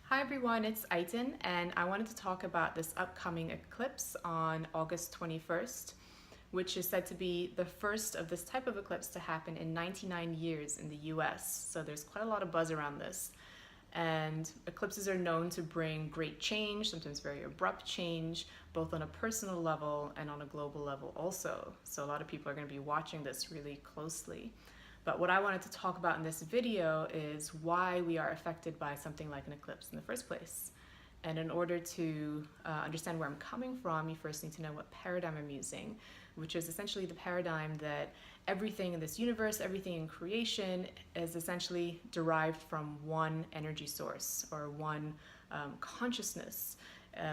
Hi everyone, it's Aitin, and I wanted to talk about this upcoming eclipse on August 21st, which is said to be the first of this type of eclipse to happen in 99 years in the US. So there's quite a lot of buzz around this. And eclipses are known to bring great change, sometimes very abrupt change, both on a personal level and on a global level also. So a lot of people are going to be watching this really closely. But what I wanted to talk about in this video is why we are affected by something like an eclipse in the first place. And in order to understand where I'm coming from, you first need to know what paradigm I'm using, which is essentially the paradigm that everything in this universe, everything in creation is essentially derived from one energy source or one consciousness,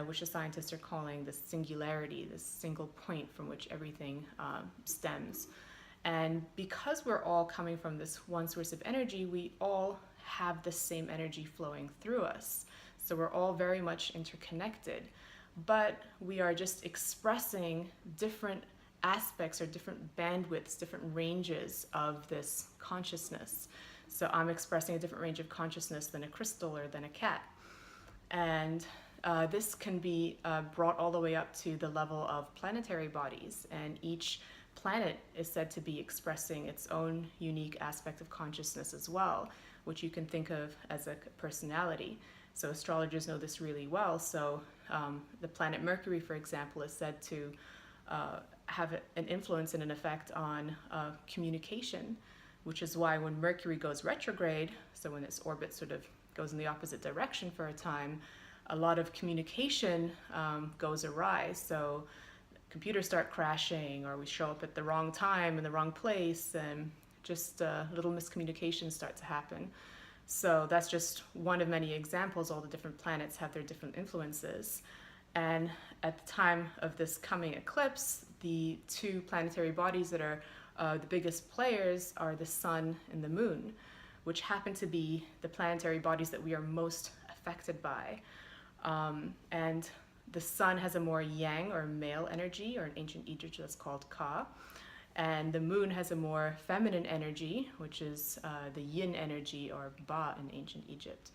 which the scientists are calling the singularity, this single point from which everything stems. And because we're all coming from this one source of energy, we all have the same energy flowing through us. So we're all very much interconnected, but we are just expressing different aspects or different bandwidths, different ranges of this consciousness. So I'm expressing a different range of consciousness than a crystal or than a cat. And this can be brought all the way up to the level of planetary bodies, and each planet is said to be expressing its own unique aspect of consciousness as well, which you can think of as a personality. So astrologers know this really well. So the planet Mercury, for example, is said to have an influence and an effect on communication, which is why when Mercury goes retrograde, so when its orbit sort of goes in the opposite direction for a time, a lot of communication goes awry. So computers start crashing, or we show up at the wrong time in the wrong place, and just little miscommunications start to happen. So that's just one of many examples. All the different planets have their different influences. And at the time of this coming eclipse, the two planetary bodies that are the biggest players are the sun and the moon, which happen to be the planetary bodies that we are most affected by. And the sun has a more yang or male energy, or in ancient Egypt that's called Ka. And the moon has a more feminine energy, which is the yin energy, or Ba in ancient Egypt.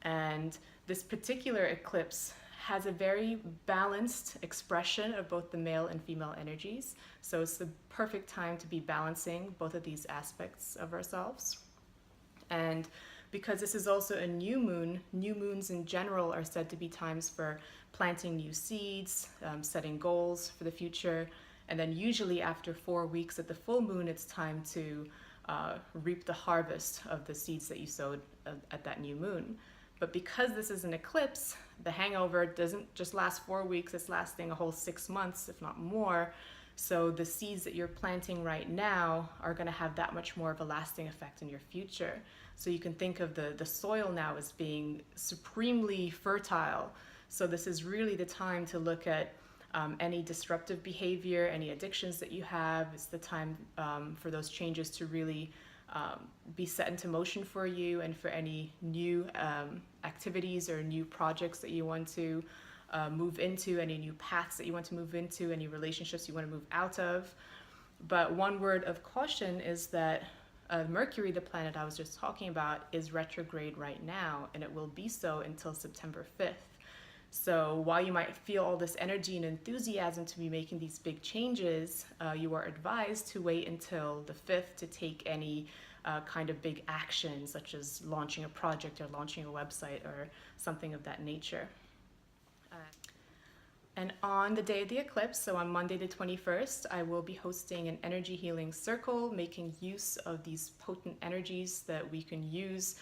And this particular eclipse has a very balanced expression of both the male and female energies. So it's the perfect time to be balancing both of these aspects of ourselves. And because this is also a new moon, new moons in general are said to be times for planting new seeds, setting goals for the future, and then usually after 4 weeks at the full moon, it's time to reap the harvest of the seeds that you sowed at that new moon. But because this is an eclipse, the hangover doesn't just last 4 weeks, it's lasting a whole 6 months, if not more. So the seeds that you're planting right now are going to have that much more of a lasting effect in your future. So you can think of the soil now as being supremely fertile. So this is really the time to look at any disruptive behavior, any addictions that you have. It's the time for those changes to really be set into motion for you, and for any new activities or new projects that you want to move into, any new paths that you want to move into, any relationships you want to move out of. But one word of caution is that Mercury, the planet I was just talking about, is retrograde right now, and it will be so until September 5th. So while you might feel all this energy and enthusiasm to be making these big changes, you are advised to wait until the 5th to take any kind of big action, such as launching a project or launching a website or something of that nature. And on the day of the eclipse, so on Monday the 21st, I will be hosting an energy healing circle, making use of these potent energies that we can use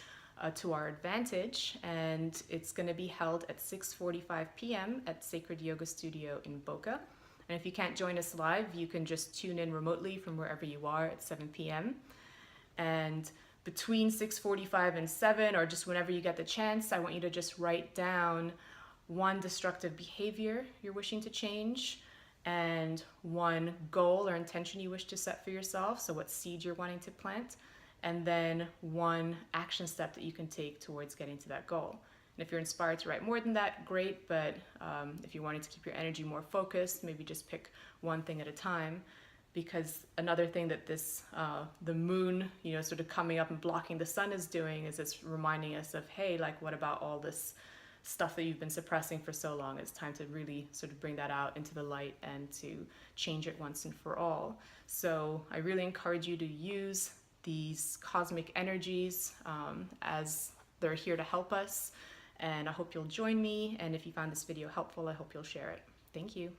to our advantage. And it's going to be held at 6:45 p.m. at Sacred Yoga Studio in Boca. And if you can't join us live, you can just tune in remotely from wherever you are at 7 p.m. And between 6:45 and 7, or just whenever you get the chance, I want you to just write down one destructive behavior you're wishing to change, and one goal or intention you wish to set for yourself, so what seed you're wanting to plant, and then one action step that you can take towards getting to that goal. And if you're inspired to write more than that, great, but if you're wanting to keep your energy more focused, maybe just pick one thing at a time. because another thing that this the moon, you know, sort of coming up and blocking the sun is doing is it's reminding us of, hey, like what about all this stuff that you've been suppressing for so long? It's time to really sort of bring that out into the light and to change it once and for all. So I really encourage you to use these cosmic energies as they're here to help us. And I hope you'll join me. And if you found this video helpful, I hope you'll share it. Thank you.